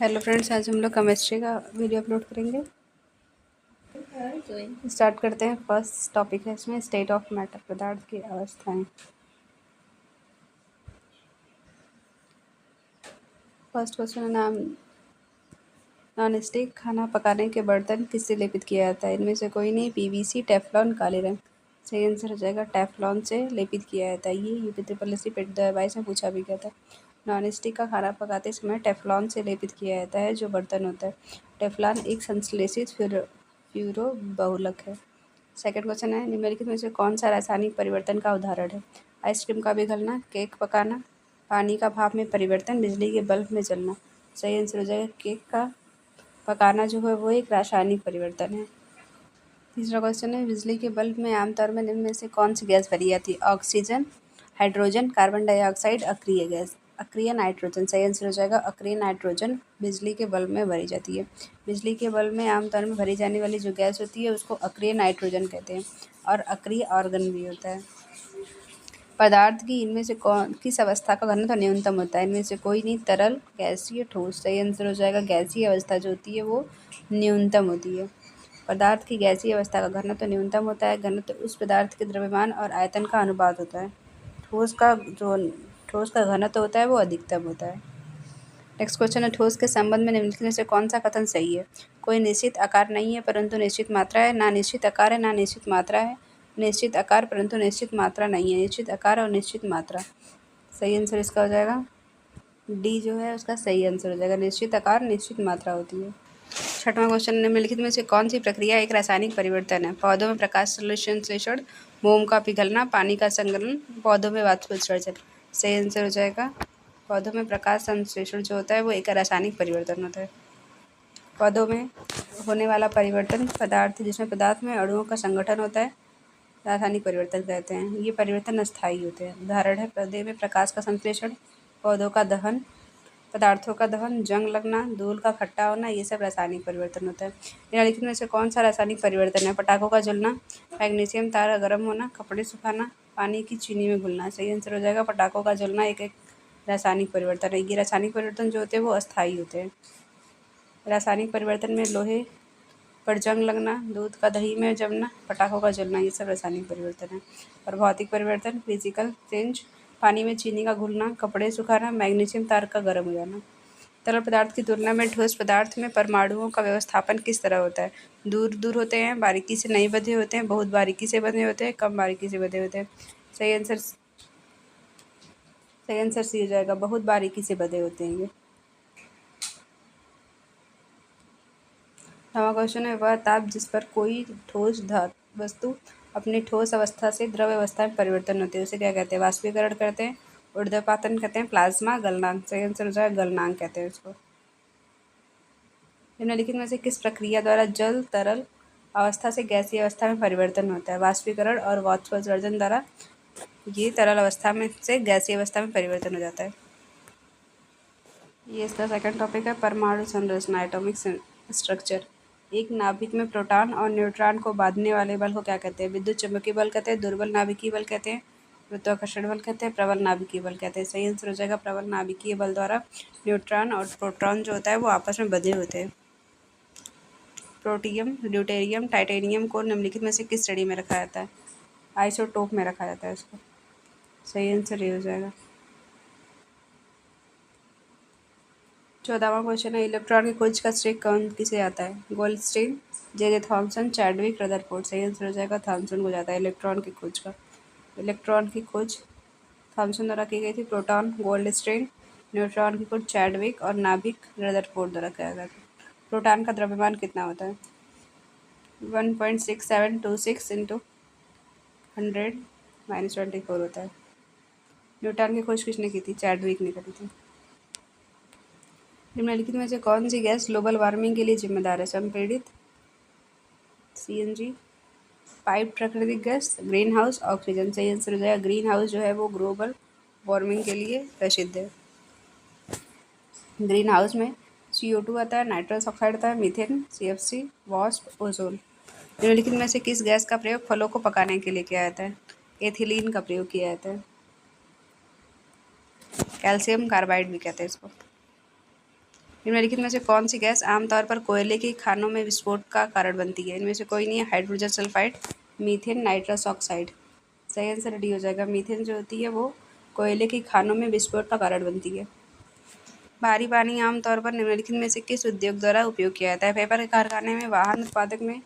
Hello friends, आज हम लोग केमिस्ट्री का वीडियो अपलोड करेंगे। स्टार्ट करते हैं। फर्स्ट टॉपिक है इसमें स्टेट ऑफ मैटर, पदार्थ की अवस्थाएं। फर्स्ट क्वेश्चन है नॉन स्टिक खाना पकाने के बर्तन किससे लेपित किया जाता है? इनमें से कोई नहीं। पीवीसी, टेफलॉन, काले रंग। सही आंसर हो जाएगा टेफलॉन से लेपित किया जाता है। ये यूपी ट्रिपल एस सी पेट 2022 में पूछा भी गया था। नॉन स्टिक का खाना पकाते समय टेफलॉन से लेपित किया जाता है जो बर्तन होता है। टेफलॉन एक संश्लेषित फ्यूरो बहुलक है। सेकंड क्वेश्चन है निम्नलिखित में से कौन सा रासायनिक परिवर्तन का उदाहरण है? आइसक्रीम का पिघलना, केक पकाना, पानी का भाप में परिवर्तन, बिजली के बल्ब में जलना। सही आंसर हो जाएगा केक का पकाना जो है वो एक रासायनिक परिवर्तन है। तीसरा क्वेश्चन है बिजली के बल्ब में आमतौर में निम्न में से कौन सी गैस भरी जाती है? ऑक्सीजन, हाइड्रोजन, कार्बन डाइऑक्साइड, अक्रिय गैस। अक्रिय नाइट्रोजन। सही आंसर हो जाएगा अक्रिय नाइट्रोजन बिजली के बल्ब में भरी जाती है। बिजली के बल्ब में आमतौर में भरी जाने वाली जो गैस होती है उसको अक्रिय नाइट्रोजन कहते हैं और अक्रिय आर्गन भी होता है। पदार्थ की इनमें से कौन किस अवस्था का घनत्व न्यूनतम होता है? इनमें से कोई नहीं। तरल, गैसीय, ठोस। सही आंसर हो जाएगा गैसीय अवस्था जो होती है वो न्यूनतम होती है। पदार्थ की गैसीय अवस्था का घनत्व न्यूनतम होता है। घनत्व उस पदार्थ के द्रव्यमान और आयतन का अनुपात होता है। ठोस का घनत्व होता है वो अधिकतम होता है। नेक्स्ट क्वेश्चन है ठोस के संबंध में निम्नलिखित में से कौन सा कथन सही है? कोई निश्चित आकार नहीं है परंतु निश्चित मात्रा है। ना निश्चित आकार है ना निश्चित मात्रा है। निश्चित आकार परंतु निश्चित मात्रा नहीं है। निश्चित आकार और निश्चित मात्रा। सही आंसर इसका हो जाएगा डी जो है उसका सही आंसर हो जाएगा। निश्चित आकार निश्चित मात्रा होती है। छठवां क्वेश्चन निम्नलिखित में से कौन सी प्रक्रिया एक रासायनिक परिवर्तन है? पौधों में प्रकाश संश्लेषण, मोम का पिघलना, पानी का संघनन, पौधों में वाष्पोत्सर्जन। सही आंसर हो जाएगा पौधों में प्रकाश संश्लेषण जो होता है वो एक रासायनिक परिवर्तन होता है। पौधों में होने वाला परिवर्तन पदार्थ जिसमें पदार्थ में अणुओं का संगठन होता है रासायनिक परिवर्तन कहते हैं। ये परिवर्तन अस्थायी होते हैं। उदाहरण है पौधे में प्रकाश का संश्लेषण, पौधों का दहन, पदार्थों का दहन, जंग लगना, धूल का इकट्ठा होना, ये सब रासायनिक परिवर्तन होता है। निम्नलिखित में से कौन सा रासायनिक परिवर्तन है? पटाखों का जलना, मैग्नीशियम तार गर्म होना, कपड़े सुखाना, पानी की चीनी में घुलना। सही आंसर हो जाएगा पटाखों का जलना एक रासायनिक परिवर्तन है। ये रासायनिक परिवर्तन जो होते हैं वो अस्थायी होते हैं। रासायनिक परिवर्तन में लोहे पर जंग लगना, दूध का दही में जमना, पटाखों का जलना, ये सब रासायनिक परिवर्तन है। और भौतिक परिवर्तन फिजिकल चेंज, पानी में चीनी का घुलना, कपड़े सुखाना, मैग्नीशियम तार का गर्म हो जाना। तरल पदार्थ की तुलना में ठोस पदार्थ में परमाणुओं का व्यवस्थापन किस तरह होता है? दूर दूर होते हैं, बारीकी से नहीं बंधे होते हैं, बहुत बारीकी से बंधे होते हैं, कम बारीकी से बंधे होते हैं। सही आंसर सी हो जाएगा बहुत बारीकी से बंधे होते हैं ये। नवा क्वेश्चन है वह ताप जिस पर कोई ठोस वस्तु अपनी ठोस अवस्था से द्रव अवस्था में परिवर्तन होते हैं उसे क्या कहते हैं? वाष्पीकरण कहते हैं, ऊर्ध्वपातन कहते हैं, प्लाज्मा, गलनांक। सही आंसर हो जाएगा गलनांक कहते हैं इसको। निम्नलिखित में से किस प्रक्रिया द्वारा जल तरल अवस्था से गैसीय अवस्था में परिवर्तन होता है? वाष्पीकरण और वाष्पोत्सर्जन द्वारा ये तरल अवस्था में से गैसीय अवस्था में परिवर्तन हो जाता है। ये इसका सेकंड टॉपिक है परमाणु संरचना, एटॉमिक स्ट्रक्चर। एक नाभिक में प्रोटॉन और न्यूट्रॉन को बांधने वाले बल को क्या कहते हैं? विद्युत चुंबकीय बल कहते हैं, दुर्बल नाभिकीय बल कहते हैं, गुरुत्वाकर्षण बल कहते हैं, प्रबल नाभिकीय बल कहते हैं। सही आंसर हो जाएगा प्रबल नाभिकीय बल द्वारा न्यूट्रॉन और प्रोटॉन जो होता है वो आपस में बंधे होते हैं। प्रोटियम, ड्यूटेरियम, टाइटेनियम को निम्नलिखित में से किस श्रेणी में रखा जाता है? आइसोटोप में रखा जाता है इसको। सही आंसर ये हो जाएगा। 14वां क्वेश्चन है इलेक्ट्रॉन की खोज का श्रेय कौन किसे आता है? Goldstein, J Thomson, Chadwick, Rutherford. सही आंसर हो जाएगा थॉमसन को जाता है इलेक्ट्रॉन की खोज का। इलेक्ट्रॉन की खोज थॉमसन द्वारा की गई थी। प्रोटॉन गोल्डस्टीन, न्यूट्रॉन की खोज चैडविक और नाभिक रदरफोर्ड द्वारा किया गया था। प्रोटॉन का द्रव्यमान कितना होता है? 1.6726 इंटू 100 - 24 होता है। न्यूट्रॉन की खोज किसने की थी? चैडविक ने करी थी। निम्नलिखित में से कौन सी गैस ग्लोबल वार्मिंग के लिए जिम्मेदार है? संपीड़ित, सीएनजी, पाइप प्राकृतिक गैस, ग्रीन हाउस, ऑक्सीजन। सही आंसर हो जाएगा ग्रीन हाउस जो है वो ग्लोबल वार्मिंग के लिए प्रसिद्ध है। ग्रीन हाउस में CO2 आता है, नाइट्रस ऑक्साइड आता है, मीथेन, CFC, वास्प, ओजोन। निम्नलिखित में से किस गैस का प्रयोग फलों को पकाने के लिए किया जाता है? एथिलीन का प्रयोग किया जाता है। कैल्शियम कार्बाइड भी कहते हैं इसको। निम्नलिखित में से कौन सी गैस आमतौर पर कोयले की खानों में विस्फोट का कारण बनती है? इनमें से कोई नहीं है। Hydrogen sulphide, methane, nitrous oxide. सही आंसर डी हो जाएगा। मीथेन जो होती है वो कोयले की खानों में विस्फोट का कारण बनती है। भारी पानी आमतौर पर निम्नलिखित में से किस उद्योग द्वारा उपयोग किया जाता है? पेपर के कारखाने में, वाहन उत्पादक में,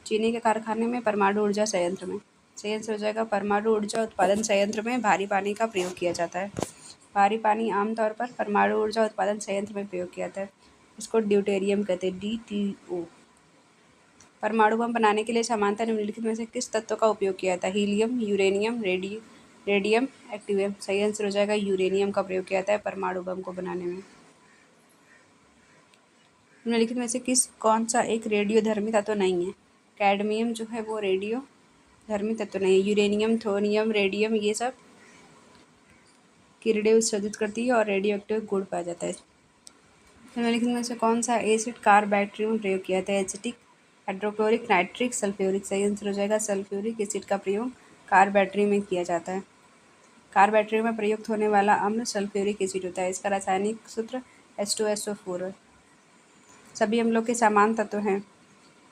चीनी के कारखाने में, परमाणु ऊर्जा संयंत्र में। सही आंसर हो जाएगा परमाणु ऊर्जा उत्पादन संयंत्र में भारी पानी का प्रयोग किया जाता है। भारी पानी आमतौर पर परमाणु ऊर्जा उत्पादन संयंत्र में प्रयोग किया जाता है। इसको ड्यूटेरियम कहते हैं, DTO। परमाणु बम बनाने के लिए समानता निम्नलिखित में से किस तत्व का उपयोग किया जाता है? Helium, uranium, radium, actinium. सही आंसर हो जाएगा यूरेनियम का प्रयोग किया जाता है परमाणु बम को बनाने में। निम्नलिखित में से कौन सा एक रेडियोधर्मी तत्व नहीं है? कैडमियम जो है वो रेडियो धर्मी तत्व नहीं है। यूरेनियम, थोरियम, रेडियम ये सब किरणें उत्सर्जित करती है और रेडियो एक्टिव गुण पाया जाता है। निम्नलिखित में से कौन सा एसिड कार बैटरी में प्रयोग किया जाता है? Acetic, hydrochloric, nitric, sulphuric. सही आंसर हो जाएगा सल्फ्यूरिक एसिड का प्रयोग कार बैटरी में किया जाता है। कार बैटरी में प्रयुक्त होने वाला अम्ल सल्फ्यूरिक एसिड होता है। इसका रासायनिक सूत्र H2SO4 है। सभी अम्लों के समान तत्व हैं।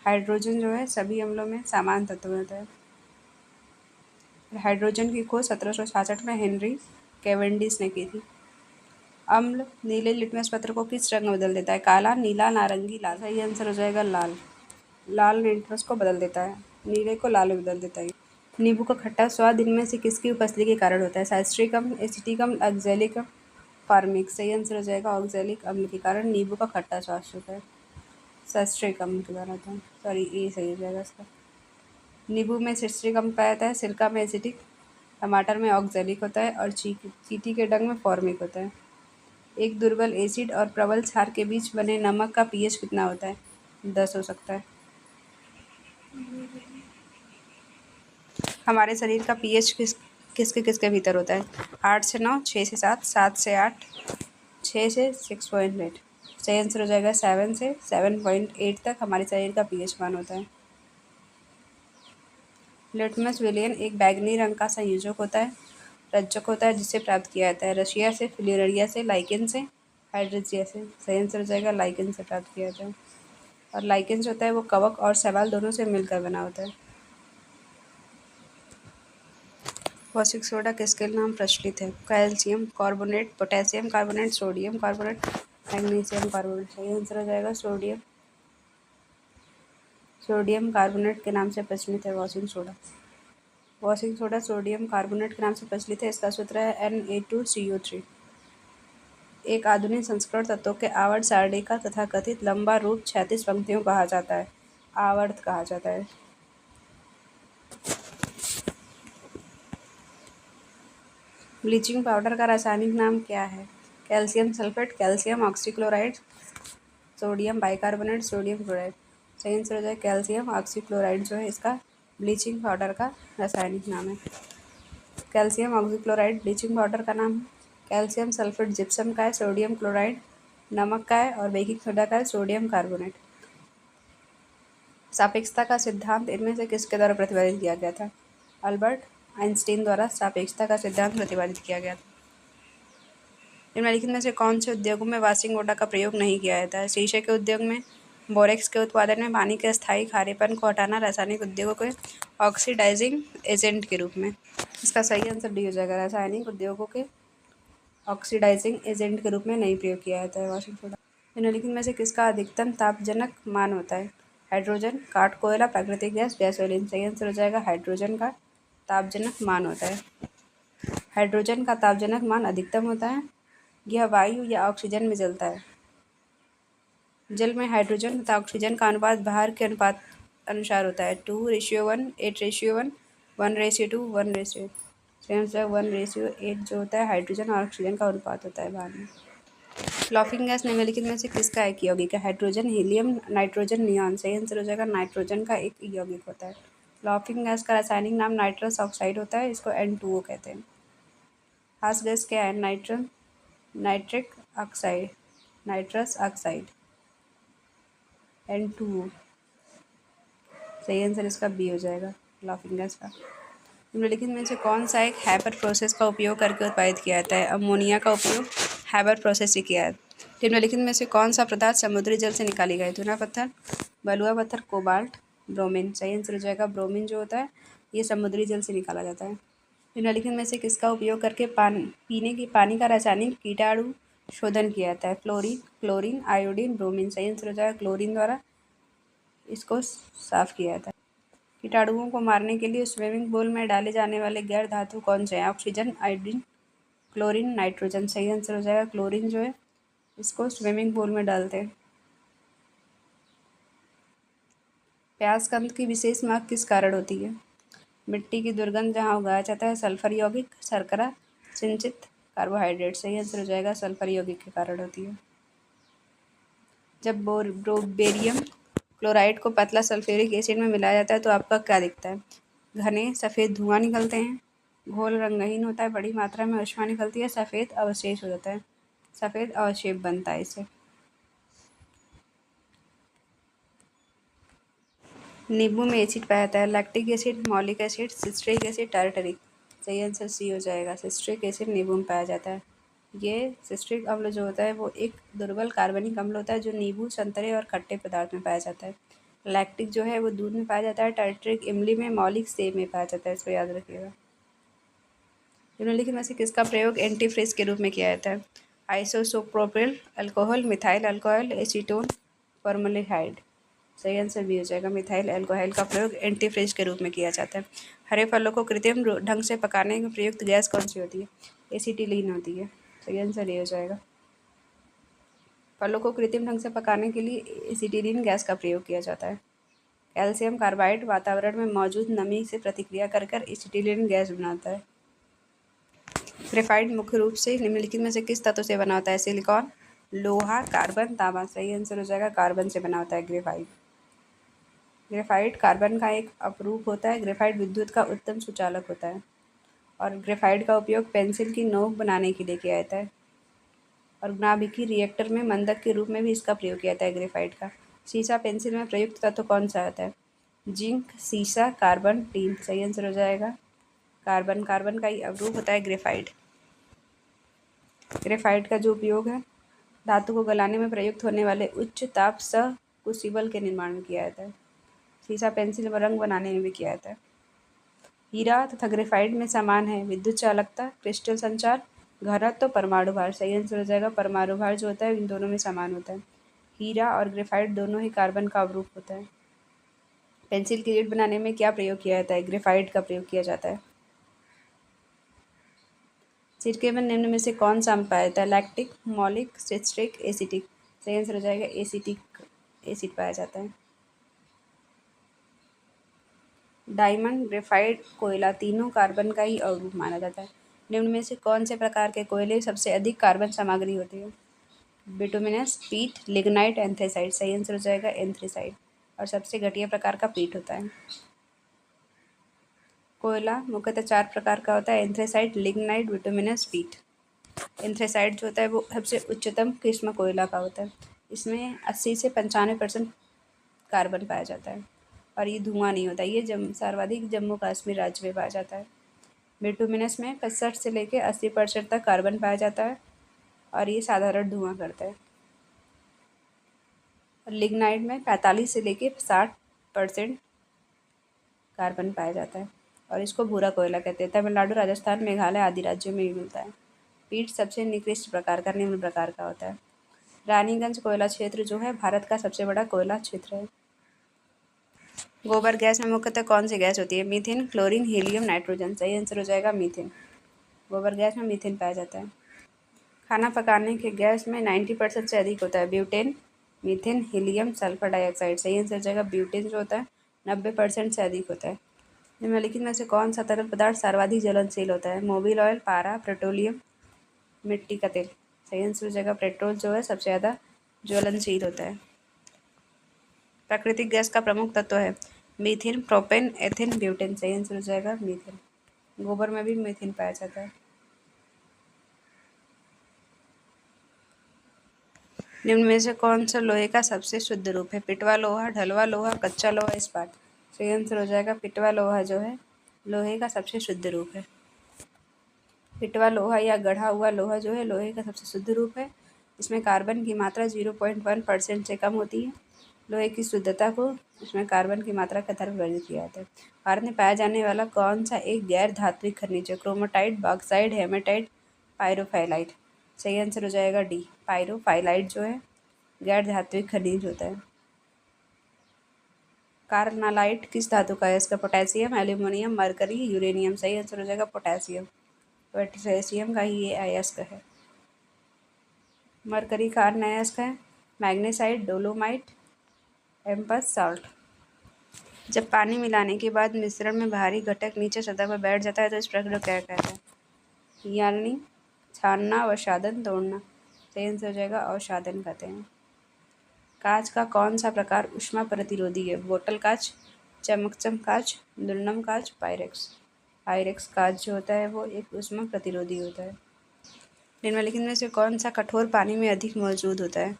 हाइड्रोजन जो है सभी अम्लों में समान तत्व होता है। हाइड्रोजन की खोज 1766 में हेनरी कैवेंडिश ने की थी। अम्ल नीले लिटमस पत्र को किस रंग में बदल देता है? काला, नीला, नारंगी, लाल। सही आंसर हो जाएगा लाल। लाल लिटमस को बदल देता है, नीले को लाल में बदल देता है। नींबू का खट्टा स्वाद इनमें से किसकी उपस्थिति के कारण होता है? साइट्रिक अम्ल, एसिटिक अम्ल, ऑक्सैलिक अम्ल, फार्मिक। सही आंसर हो जाएगा ऑक्सैलिक अम्ल के कारण नींबू का खट्टा स्वाद होता है। साइट्रिक अम्ल के द्वारा था, सॉरी ये सही हो जाएगा इसका। नींबू में सिट्रिक अम्ल पाया जाता है, सिरका में एसिटिक, टमाटर में ऑक्सैलिक होता है और चींटी के डंक में फॉर्मिक होता है। एक दुर्बल एसिड और प्रबल क्षार के बीच बने नमक का pH कितना होता है? 10 हो सकता है। हमारे शरीर का pH किसके किसके भीतर होता है? 8 से 9, 6 से 7, 7 से 8, 6 से 6.8। सही आंसर हो जाएगा 7 से 7.8 तक हमारे शरीर का pH मान होता है। लिटमस विलेन एक बैगनी रंग का संयोजक होता है, रज्जक होता है, जिसे प्राप्त किया जाता है रशिया से, फ्लोरिडा से, लाइकेन से, हाइड्रेजिया से। सही आंसर हो जाएगा लाइकेन से प्राप्त किया जाता है। और लाइकेन जो होता है वो कवक और शैवाल दोनों से मिलकर बना होता है। कास्टिक सोडा किसके नाम प्रचलित है? Calcium carbonate, potassium carbonate, sodium carbonate, magnesium carbonate. सही आंसर हो जाएगा सोडियम। सोडियम कार्बोनेट के नाम से प्रचलित है washing soda. Washing soda sodium carbonate के नाम से प्रचलित है। इसका सूत्र है Na2CO3। एक आधुनिक संस्करण तत्वों के आवर्त सारणी का तथाकथित लंबा रूप 36 पंक्तियों कहा जाता है, आवर्त कहा जाता है। ब्लीचिंग पाउडर का रासायनिक नाम क्या है? Calcium sulphate, calcium oxychloride, sodium bicarbonate, sodium chloride. सही आंसर हो जाए कैल्शियम ऑक्सीक्लोराइड जो है इसका ब्लीचिंग पाउडर का रासायनिक नाम है। कैल्शियम ऑक्सीक्लोराइड ब्लीचिंग पाउडर का नाम है। कैल्शियम सल्फेट जिप्सम का है, सोडियम क्लोराइड नमक का है और बेकिंग सोडा का है सोडियम कार्बोनेट। सापेक्षता का सिद्धांत इनमें से किसके द्वारा प्रतिपादित किया गया था? अल्बर्ट आइंस्टीन द्वारा सापेक्षता का सिद्धांत प्रतिपादित किया गया था। निम्नलिखित में से कौन से उद्योगों में वॉशिंग सोडा का प्रयोग नहीं किया जाता है? शीशे के उद्योग में, बोरेक्स के उत्पादन में, पानी के अस्थायी खारेपन को हटाना, रासायनिक उद्योगों के ऑक्सीडाइजिंग एजेंट के रूप में। इसका सही आंसर डी हो जाएगा। रासायनिक उद्योगों के ऑक्सीडाइजिंग एजेंट के रूप में नहीं प्रयोग किया जाता है वॉशिंग सोडा। निम्नलिखित में से किसका अधिकतम तापजनक मान होता है? हाइड्रोजन, काठ कोयला, प्राकृतिक गैस, गैसोलीन। सही आंसर हो जाएगा हाइड्रोजन का तापजनक मान होता है। हाइड्रोजन का तापजनक मान अधिकतम होता है। यह वायु या ऑक्सीजन में जलता है। जल में हाइड्रोजन तथा ऑक्सीजन का अनुपात बाहर के अनुपात अनुसार होता है 2:1, 8:1, 1:2, 1:8। सही आंसर 1:8 जो होता है हाइड्रोजन और ऑक्सीजन का अनुपात होता है बाहर में। लॉफिंग गैस निम्नलिखित में से किसका एक यौगिक है? Hydrogen, helium, nitrogen, neon. सही आंसर हो जाएगा नाइट्रोजन का एक यौगिक होता है। लॉफिंग गैस का रासायनिक नाम नाइट्रस ऑक्साइड होता है, इसको N2O कहते हैं। खास गैस क्या है? Nitric oxide, nitrous oxide, N2O। सही आंसर इसका बी हो जाएगा लॉफिंग गैस का। निम्नलिखित में से कौन सा एक हैबर प्रोसेस का उपयोग करके उत्पादित किया जाता है? अमोनिया का उपयोग हैबर प्रोसेस से किया निम्नलिखित में से कौन सा पदार्थ समुद्री जल से निकाली गई? धुना पत्थर, बलुआ पत्थर, कोबाल्ट, ब्रोमीन। सही आंसर हो जाएगा ब्रोमीन जो होता है ये समुद्री जल से निकाला जाता है। निम्नलिखित में से किसका उपयोग करके पीने की पानी का रासायनिक कीटाणु शोधन किया जाता है? Chlorine, iodine, bromine. सही आंसर हो जाएगा क्लोरीन द्वारा इसको साफ किया जाता है। कीटाणुओं को मारने के लिए स्विमिंग पूल में डाले जाने वाले गैर धातु कौन से हैं? Oxygen, iodine, chlorine, nitrogen. सही आंसर हो जाएगा क्लोरीन जो है इसको स्विमिंग पूल में डालते हैं। प्याज कंद की विशेष मांग किस कारण होती है? मिट्टी की दुर्गंध जहाँ उगाया जाता है, सल्फर यौगिक, शर्करा, सिंचित कार्बोहाइड्रेट। सही आंसर हो जाएगा सल्फर यौगिक के कारण होती है। जब बेरियम क्लोराइड को पतला सल्फ्यूरिक एसिड में मिलाया जाता है तो आपका क्या दिखता है? घने सफ़ेद धुआं निकलते हैं, घोल रंगहीन होता है, बड़ी मात्रा में ऊष्मा निकलती है, सफ़ेद अवशेष हो जाता है, सफ़ेद अवशेप बनता है इससे। नींबू में एसिड पाया जाता है? Lactic acid, malic acid, citric acid, tartaric. सही आंसर सी हो जाएगा सिस्ट्रिक एसिड नींबू में पाया जाता है। ये सिस्ट्रिक अम्ल जो होता है वो एक दुर्बल कार्बनिक अम्ल होता है जो नींबू, संतरे और खट्टे पदार्थ में पाया जाता है। लैक्टिक जो है वो दूध में पाया जाता है, टारटरिक इमली में, मॉलिक सेब में पाया जाता है, इसको याद रखिएगा। निम्नलिखित में से किसका प्रयोग एंटीफ्रीज के रूप में किया जाता है? Isopropyl alcohol, methyl alcohol, acetone, formaldehyde. सही आंसर भी हो जाएगा मिथाइल अल्कोहल का प्रयोग एंटीफ्रीज के रूप में किया जाता है। हरे फलों को कृत्रिम ढंग से पकाने में प्रयुक्त गैस कौन सी होती है? एसीटिलीन होती है। सही आंसर ये हो जाएगा। फलों को कृत्रिम ढंग से पकाने के लिए एसीटिलीन गैस का प्रयोग किया जाता है। कैल्शियम कार्बाइड वातावरण में मौजूद नमी से प्रतिक्रिया कर एसीटिलीन गैस बनाता है। ग्रेफाइट मुख्य रूप से निम्नलिखित में से किस तत्व से बना होता है? सिलिकॉन, लोहा, कार्बन, तांबा। सही आंसर हो जाएगा कार्बन से बना होता है ग्रेफाइट। ग्रेफाइट कार्बन का एक अपरूप होता है। ग्रेफाइट विद्युत का उत्तम सुचालक होता है और ग्रेफाइट का उपयोग पेंसिल की नोक बनाने के लिए किया जाता है और नाभिकीय रिएक्टर में मंदक के रूप में भी इसका प्रयोग किया जाता है ग्रेफाइट का। सीसा पेंसिल में प्रयुक्त तत्व कौन सा होता है? जिंक, सीसा, कार्बन, टीन। सही आंसर हो जाएगा कार्बन का ही अवरूप होता है ग्रेफाइट। ग्रेफाइट का जो उपयोग है धातु को गलाने में प्रयुक्त होने वाले उच्च ताप क्रूसिबल के निर्माण में किया जाता है। सीसा पेंसिल में रंग बनाने में भी किया जाता है। हीरा तथा ग्रेफाइट में समान है विद्युत चालकता, क्रिस्टल संचार, घनत्व, परमाणु भार। सही आंसर हो जाएगा परमाणु भार जो होता है इन दोनों में समान होता है। हीरा और ग्रेफाइट दोनों ही कार्बन का अवरूप होता है। पेंसिल की लीड बनाने में क्या प्रयोग किया जाता है? ग्रेफाइट का प्रयोग किया जाता है। सिरके में निम्न में से कौन सा अम्ल पाया जाता है? Lactic, malic, citric, acetic. सही आंसर हो जाएगा एसिटिक एसिड पाया जाता है। डायमंड, ग्रेफाइट, कोयला तीनों कार्बन का ही अवरूप माना जाता है। निम्न में से कौन से प्रकार के कोयले सबसे अधिक कार्बन सामग्री होती है? बिटुमिनस, पीट, लिग्नाइट, एंथ्रेसाइट। सही आंसर हो जाएगा एंथ्रेसाइट और सबसे घटिया प्रकार का पीट होता है। कोयला मुख्यतः 4 प्रकार का होता है: एंथ्रेसाइट, लिग्नाइट, बिटुमिनस, पीट। एंथ्रेसाइट जो होता है वो सबसे उच्चतम किस्म कोयला का होता है। इसमें 80 से 95% कार्बन पाया जाता है और ये धुआं नहीं होता। ये सर्वाधिक जम्मू कश्मीर राज्य में पाया जाता है। बिटुमिनस में 65 से लेकर 80% तक कार्बन पाया जाता है और ये साधारण धुआं करता है। और लिग्नाइट में 45 से लेकर 60% कार्बन पाया जाता है और इसको भूरा कोयला कहते हैं। तमिलनाडु, राजस्थान, मेघालय आदि राज्यों में भी मिलता है। पीट सबसे निकृष्ट प्रकार का निम्न प्रकार का होता है। रानीगंज कोयला क्षेत्र जो है भारत का सबसे बड़ा कोयला क्षेत्र है। गोबर गैस में मुख्यतः कौन सी गैस होती है? Methane, chlorine, helium, nitrogen. सही आंसर हो जाएगा मीथेन। गोबर गैस में मीथेन पाया जाता है। खाना पकाने के गैस में 90% से अधिक होता है butane, methane, helium, sulphur dioxide. सही आंसर हो जाएगा ब्यूटेन जो होता है 90% से अधिक होता है। निम्नलिखित में से कौन सा तरल पदार्थ सर्वाधिक ज्वलनशील होता है? मोबिल ऑयल, पारा, पेट्रोलियम, मिट्टी का तेल। सही आंसर हो जाएगा पेट्रोल जो है सबसे ज़्यादा ज्वलनशील होता है। प्राकृतिक गैस का प्रमुख तत्व है मीथेन, प्रोपेन, एथेन, ब्यूटेन। सही आंसर हो जाएगा मीथेन। गोबर में भी मीथेन पाया जाता है। निम्न में से कौन सा लोहे का सबसे शुद्ध रूप है? पिटवा लोहा, ढलवा लोहा, कच्चा लोहा, इस्पात। सही आंसर हो जाएगा पिटवा लोहा जो है लोहे का सबसे शुद्ध रूप है। पिटवा लोहा या गढ़ा हुआ लोहा जो है लोहे का सबसे शुद्ध रूप है इसमें कार्बन की मात्रा 0.1% से कम होती है। लोहे की शुद्धता को इसमें कार्बन की मात्रा के आधार पर वर्णित किया जाता है। भारत में पाया जाने वाला कौन सा एक गैर धात्विक खनिज है? क्रोमाटाइट, बॉक्साइट, हेमेटाइट, पायरोफाइलाइट। सही आंसर हो जाएगा डी, पायरोफाइलाइट जो है गैर धात्विक खनिज होता है। कार्नालाइट किस धातु का है? इसका पोटेशियम, एल्यूमिनियम, मरकरी, यूरेनियम। सही आंसर हो जाएगा पोटेशियम। पोटेशियम का ही ये अयस्क है। मरकरी का अन्य अयस्क है मैग्नेसाइट, डोलोमाइट, एम्पस सॉल्ट। जब पानी मिलाने के बाद मिश्रण में भारी घटक नीचे सतह पर बैठ जाता है तो इस प्रक्रिया को क्या कहते हैं? यानी छानना, अवसादन, तोड़ना। सही आंसर हो जाएगा अवसादन कहते हैं। कांच का कौन सा प्रकार ऊष्मा प्रतिरोधी है? बोतल कांच, चमकदम कांच, दुर्लम कांच, पायरेक्स। पायरेक्स कांच जो होता है वो एक ऊष्मा प्रतिरोधी होता है। निम्नलिखित में से कौन सा कठोर पानी में अधिक मौजूद होता है?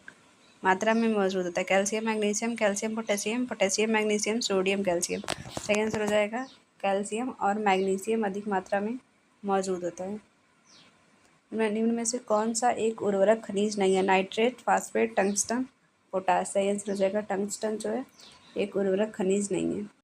मात्रा में मौजूद होता है? Calcium, magnesium, calcium potassium, potassium magnesium, sodium calcium. सही आंसर हो जाएगा कैल्शियम और मैग्नीशियम अधिक मात्रा में मौजूद होता है। निम्न में से कौन सा एक उर्वरक खनिज नहीं है? Nitrate, phosphate, tungsten, potash. सही आंसर हो जाएगा टंगस्टन जो है एक उर्वरक खनिज नहीं है।